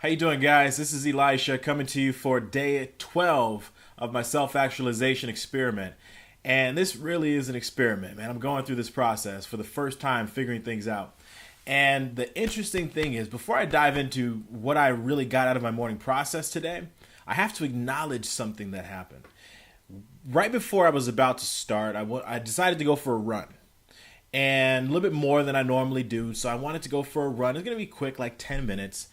How you doing, guys? This is Elisha coming to you for day 12 of my self-actualization experiment. And this really is an experiment, man. I'm going through this process for the first time, figuring things out. And the interesting thing is, before I dive into what I really got out of my morning process today, I have to acknowledge something that happened. Right before I was about to start, I decided to go for a run. And a little bit more than I normally do. So I wanted to go for a run. It's going to be quick, like 10 minutes.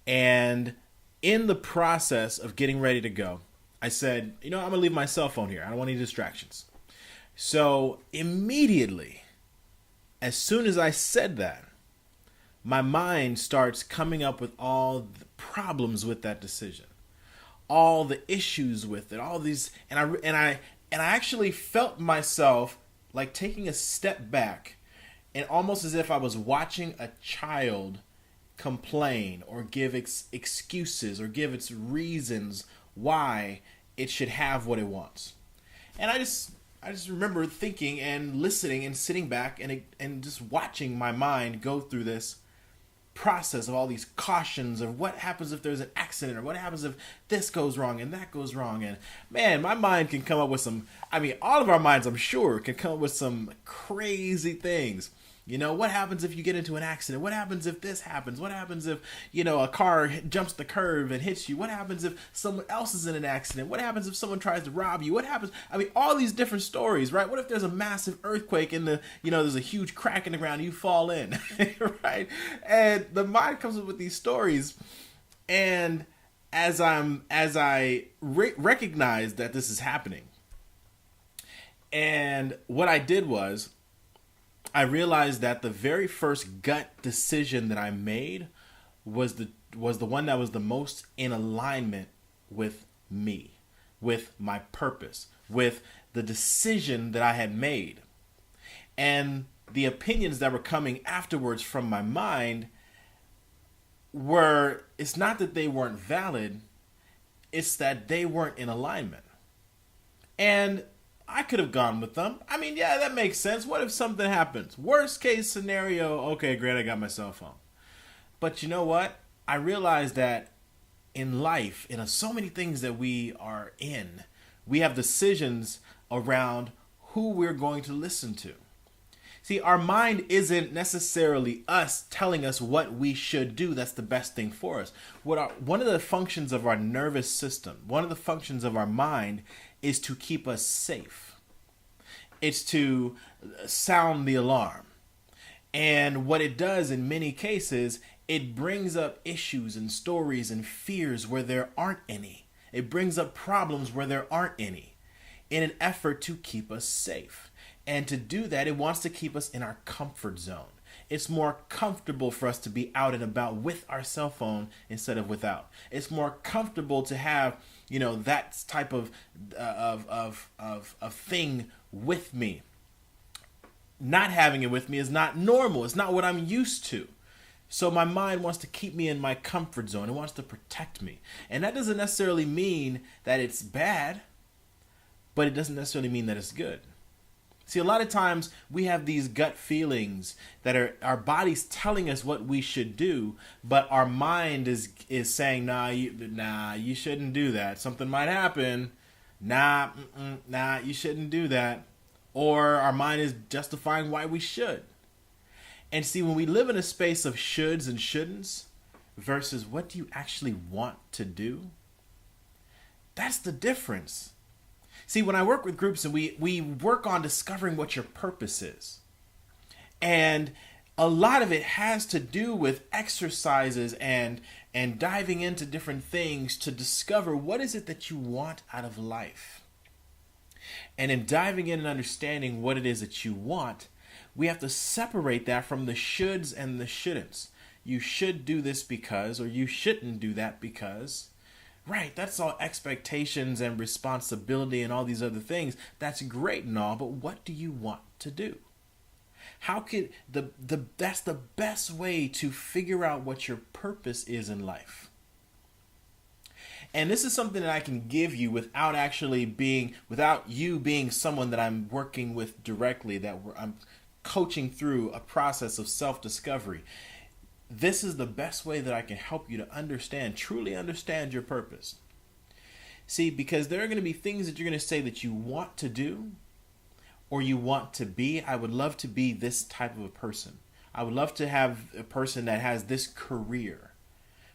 And in the process of getting ready to go, I said, I'm going to leave my cell phone here. I don't want any distractions. So immediately, as soon as I said that, my mind starts coming up with all the problems with that decision, all the issues with it, all these, and I actually felt myself like taking a step back, and almost as if I was watching a child complain or give excuses or give its reasons why it should have what it wants. And I just remember thinking and listening and sitting back and just watching my mind go through this process of all these cautions of what happens if there's an accident, or what happens if this goes wrong and that goes wrong. And man, my mind can come up with all of our minds, I'm sure, can come up with some crazy things. What happens if you get into an accident? What happens if this happens? What happens if, a car jumps the curve and hits you? What happens if someone else is in an accident? What happens if someone tries to rob you? What happens? All these different stories, right? What if there's a massive earthquake and there's a huge crack in the ground and you fall in, right? And the mind comes up with these stories. And as I recognize that this is happening, and what I did was, I realized that the very first gut decision that I made was the one that was the most in alignment with me, with my purpose, with the decision that I had made. And the opinions that were coming afterwards from my mind it's not that they weren't valid, it's that they weren't in alignment. And I could have gone with them. Yeah, that makes sense. What if something happens? Worst case scenario, okay, great, I got my cell phone. But you know what? I realized that in life, in so many things that we are in, we have decisions around who we're going to listen to. See, our mind isn't necessarily us telling us what we should do that's the best thing for us. One of the functions of our nervous system, one of the functions of our mind is to keep us safe. It's to sound the alarm. And what it does in many cases, it brings up issues and stories and fears where there aren't any. It brings up problems where there aren't any, in an effort to keep us safe. And to do that, it wants to keep us in our comfort zone. It's more comfortable for us to be out and about with our cell phone instead of without. It's more comfortable to have, that type of thing with me. Not having it with me is not normal. It's not what I'm used to. So my mind wants to keep me in my comfort zone. It wants to protect me. And that doesn't necessarily mean that it's bad, but it doesn't necessarily mean that it's good. See, a lot of times we have these gut feelings that are our body's telling us what we should do, but our mind is saying, nah, you shouldn't do that. Something might happen. Nah, you shouldn't do that. Or our mind is justifying why we should. And see, when we live in a space of shoulds and shouldn'ts versus what do you actually want to do, that's the difference. See, when I work with groups and we work on discovering what your purpose is, and a lot of it has to do with exercises and diving into different things to discover what is it that you want out of life. And in diving in and understanding what it is that you want, we have to separate that from the shoulds and the shouldn'ts. You should do this because, or you shouldn't do that because. Right, that's all expectations and responsibility and all these other things. That's great and all, but what do you want to do? How could that's the best way to figure out what your purpose is in life. And this is something that I can give you without you being someone that I'm working with directly, I'm coaching through a process of self-discovery. this is the best way that I can help you to understand, truly understand your purpose. See, because there are going to be things that you're going to say that you want to do or you want to be. I would love to be this type of a person. I would love to have a person that has this career.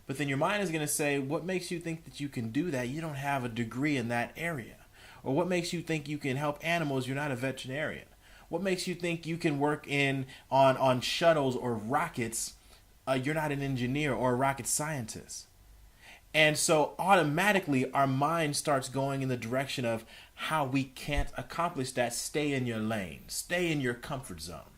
But then your mind is going to say, what makes you think that you can do that? You don't have a degree in that area. Or what makes you think you can help animals? You're not a veterinarian. What makes you think you can work on shuttles or rockets? You're not an engineer or a rocket scientist. And so automatically our mind starts going in the direction of how we can't accomplish that. Stay in your lane. Stay in your comfort zone.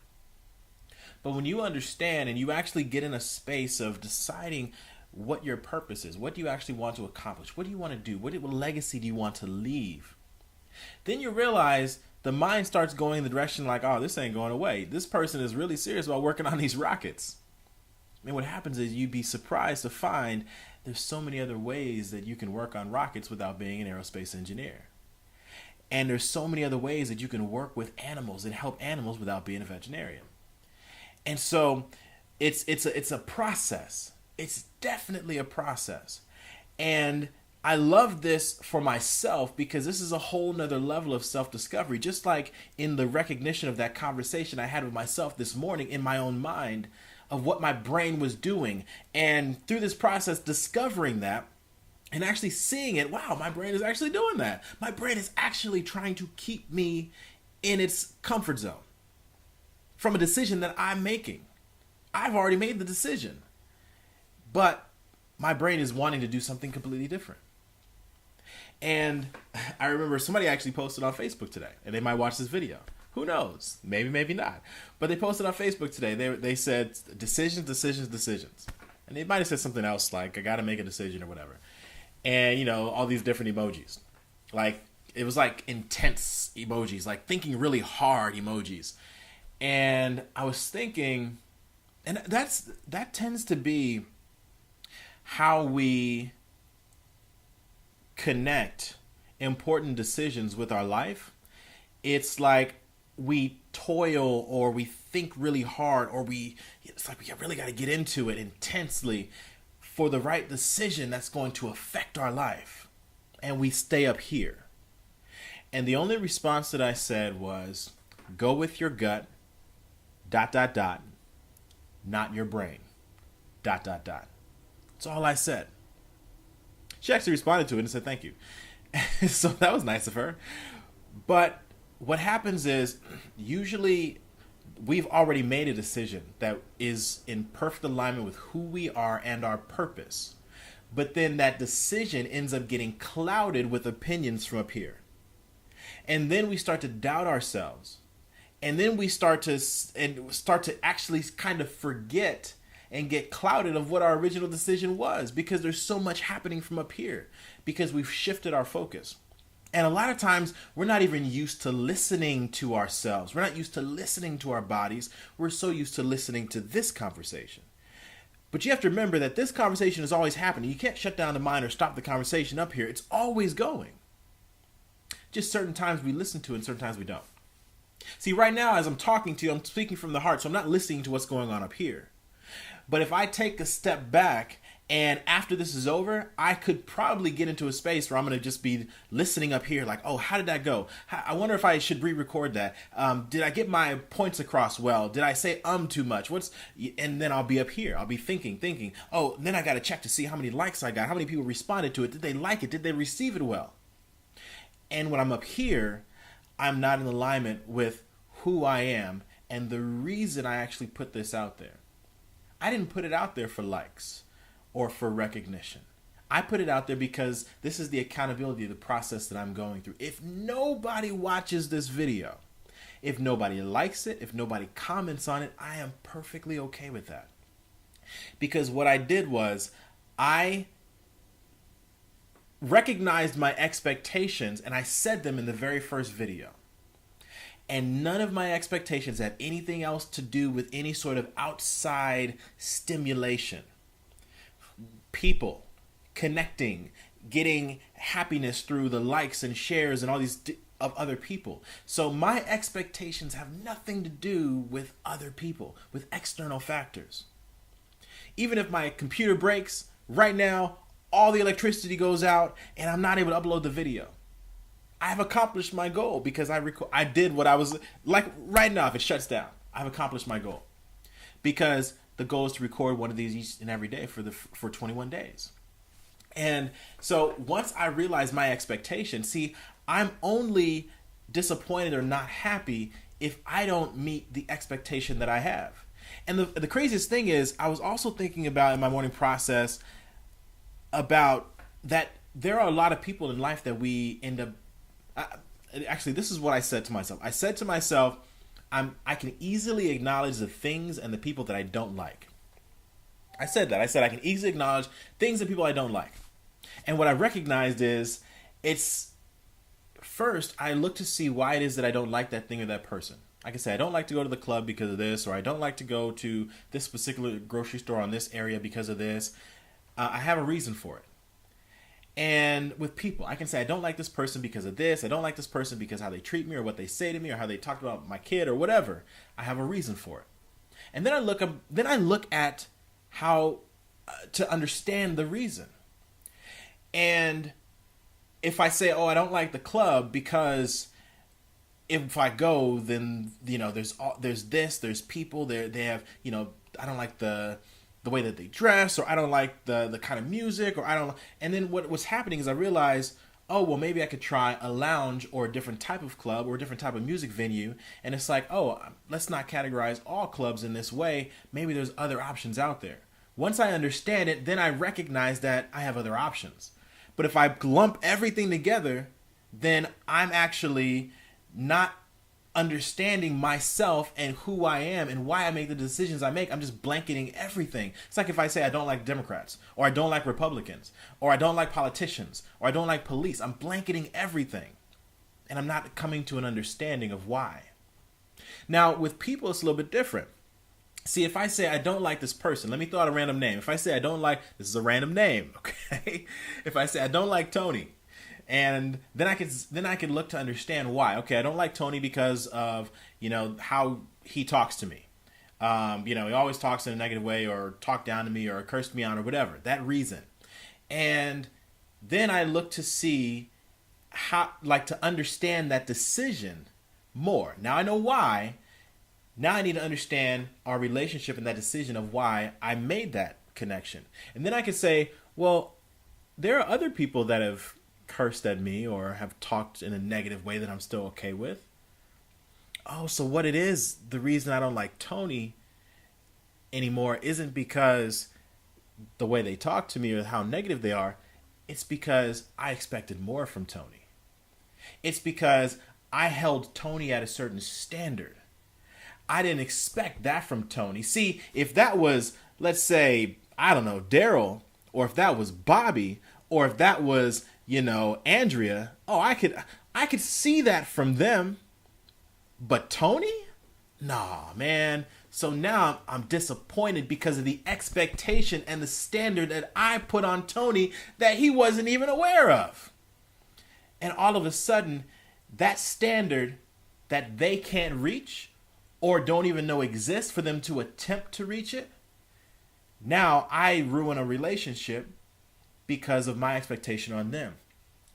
But when you understand and you actually get in a space of deciding what your purpose is, what do you actually want to accomplish, what do you want to do, what legacy do you want to leave, then you realize the mind starts going in the direction like, oh, this ain't going away. This person is really serious about working on these rockets. And what happens is you'd be surprised to find there's so many other ways that you can work on rockets without being an aerospace engineer. And there's so many other ways that you can work with animals and help animals without being a veterinarian. And so it's a process. It's definitely a process. And I love this for myself because this is a whole nother level of self-discovery. Just like in the recognition of that conversation I had with myself this morning in my own mind of what my brain was doing. And through this process, discovering that and actually seeing it, wow, my brain is actually doing that. My brain is actually trying to keep me in its comfort zone from a decision that I'm making. I've already made the decision, but my brain is wanting to do something completely different. And I remember somebody actually posted on Facebook today, and they might watch this video. Who knows? Maybe, maybe not. But they posted on Facebook today. They said decisions, decisions, decisions. And they might have said something else like, I got to make a decision or whatever. And, you know, all these different emojis. Like, it was like intense emojis, like thinking really hard emojis. And I was thinking, and that tends to be how we connect important decisions with our life. It's like we toil or we think really hard or it's like we really got to get into it intensely for the right decision that's going to affect our life. And we stay up here. And the only response that I said was, go with your gut, ... not your brain, ... That's all I said. She actually responded to it and said thank you. So that was nice of her. But what happens is usually we've already made a decision that is in perfect alignment with who we are and our purpose. But then that decision ends up getting clouded with opinions from up here. And then we start to doubt ourselves. And then we start to actually kind of forget and get clouded of what our original decision was because there's so much happening from up here because we've shifted our focus. And a lot of times we're not even used to listening to ourselves. We're not used to listening to our bodies. We're so used to listening to this conversation. But you have to remember that this conversation is always happening. You can't shut down the mind or stop the conversation up here. It's always going. Just certain times we listen to it and certain times we don't. See, right now as I'm talking to you, I'm speaking from the heart, so I'm not listening to what's going on up here. But if I take a step back and after this is over, I could probably get into a space where I'm going to just be listening up here like, oh, how did that go? I wonder if I should re-record that. Did I get my points across well? Did I say too much? And then I'll be up here. I'll be thinking. Oh, then I got to check to see how many likes I got. How many people responded to it? Did they like it? Did they receive it well? And when I'm up here, I'm not in alignment with who I am and the reason I actually put this out there. I didn't put it out there for likes or for recognition. I put it out there because this is the accountability of the process that I'm going through. If nobody watches this video, if nobody likes it, if nobody comments on it, I am perfectly okay with that. Because what I did was I recognized my expectations and I said them in the very first video. And none of my expectations have anything else to do with any sort of outside stimulation. People connecting, getting happiness through the likes and shares and all these of other people. So my expectations have nothing to do with other people, with external factors. Even if my computer breaks right now, all the electricity goes out and I'm not able to upload the video, I've accomplished my goal because I did what I was like. Right now, if it shuts down, I've accomplished my goal because the goal is to record one of these each and every day for 21 days. And so once I realized my expectation, see, I'm only disappointed or not happy if I don't meet the expectation that I have. And the craziest thing is, I was also thinking about in my morning process about that there are a lot of people in life that we end up. Actually, this is what I said to myself. I said to myself, I can easily acknowledge the things and the people that I don't like. I said that. I said I can easily acknowledge things and people I don't like. And what I recognized is, it's first I look to see why it is that I don't like that thing or that person. Like I say, I don't like to go to the club because of this, or I don't like to go to this particular grocery store on this area because of this. I have a reason for it. And with people, I can say I don't like this person because of this. I don't like this person because of how they treat me or what they say to me or how they talk about my kid or whatever. I have a reason for it. And then I look at how to understand the reason. And if I say, oh, I don't like the club because if I go, then there's people there. They have, I don't like the way that they dress, or I don't like the kind of music, or I don't. And then what was happening is I realized, oh, well, maybe I could try a lounge or a different type of club or a different type of music venue. And it's like, oh, let's not categorize all clubs in this way. Maybe there's other options out there. Once I understand it, then I recognize that I have other options. But if I lump everything together, then I'm actually not understanding myself and who I am and why I make the decisions I make. I'm just blanketing everything. It's like if I say I don't like Democrats, or I don't like Republicans, or I don't like politicians, or I don't like police. I'm blanketing everything. And I'm not coming to an understanding of why. Now, with people, it's a little bit different. See, if I say I don't like this person, let me throw out a random name. If I say I don't like, this is a random name, okay? If I say I don't like Tony, and then I could look to understand why. Okay, I don't like Tony because of how he talks to me. He always talks in a negative way, or talk down to me, or cursed me out, or whatever. That reason, and then I look to see how, to understand that decision more. Now I know why. Now I need to understand our relationship and that decision of why I made that connection. And then I can say, well, there are other people that have cursed at me or have talked in a negative way that I'm still okay with. Oh, so what it is, the reason I don't like Tony anymore isn't because the way they talk to me or how negative they are. It's because I expected more from Tony. It's because I held Tony at a certain standard. I didn't expect that from Tony. See, if that was, let's say, I don't know, Daryl, or if that was Bobby, or if that was, Andrea, oh, I could see that from them. But Tony? Nah, man. So now I'm disappointed because of the expectation and the standard that I put on Tony that he wasn't even aware of. And all of a sudden, that standard that they can't reach, or don't even know exists for them to attempt to reach it, now I ruin a relationship because of my expectation on them.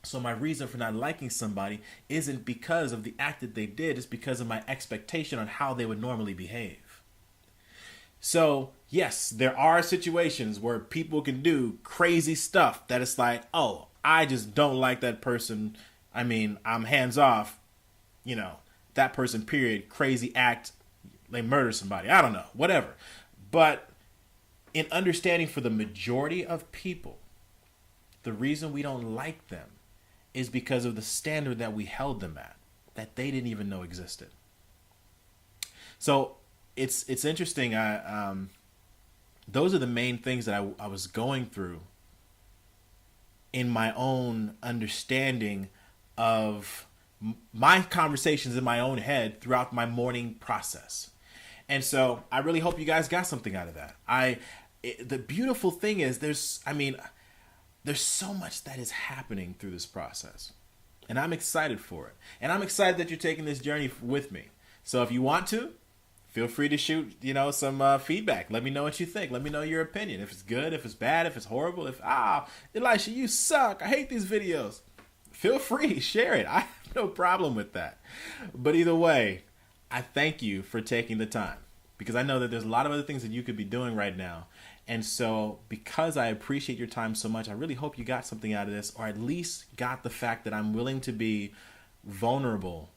So my reason for not liking somebody isn't because of the act that they did, it's because of my expectation on how they would normally behave. So yes, there are situations where people can do crazy stuff that it's like, oh, I just don't like that person. I mean, I'm hands off, that person, period, crazy act, they murder somebody. I don't know, whatever. But in understanding for the majority of people, the reason we don't like them is because of the standard that we held them at, that they didn't even know existed. So it's interesting. Those are the main things that I was going through in my own understanding of my conversations in my own head throughout my morning process. And so I really hope you guys got something out of that. The beautiful thing is there's so much that is happening through this process. And I'm excited for it. And I'm excited that you're taking this journey with me. So if you want to, feel free to shoot, some feedback. Let me know what you think. Let me know your opinion. If it's good, if it's bad, if it's horrible. If, Elisha, you suck. I hate these videos. Feel free, share it. I have no problem with that. But either way, I thank you for taking the time, because I know that there's a lot of other things that you could be doing right now. And so because I appreciate your time so much, I really hope you got something out of this, or at least got the fact that I'm willing to be vulnerable,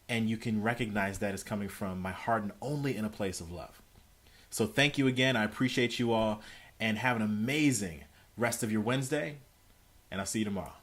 and you can recognize that it's coming from my heart and only in a place of love. So thank you again. I appreciate you all, and have an amazing rest of your Wednesday, and I'll see you tomorrow.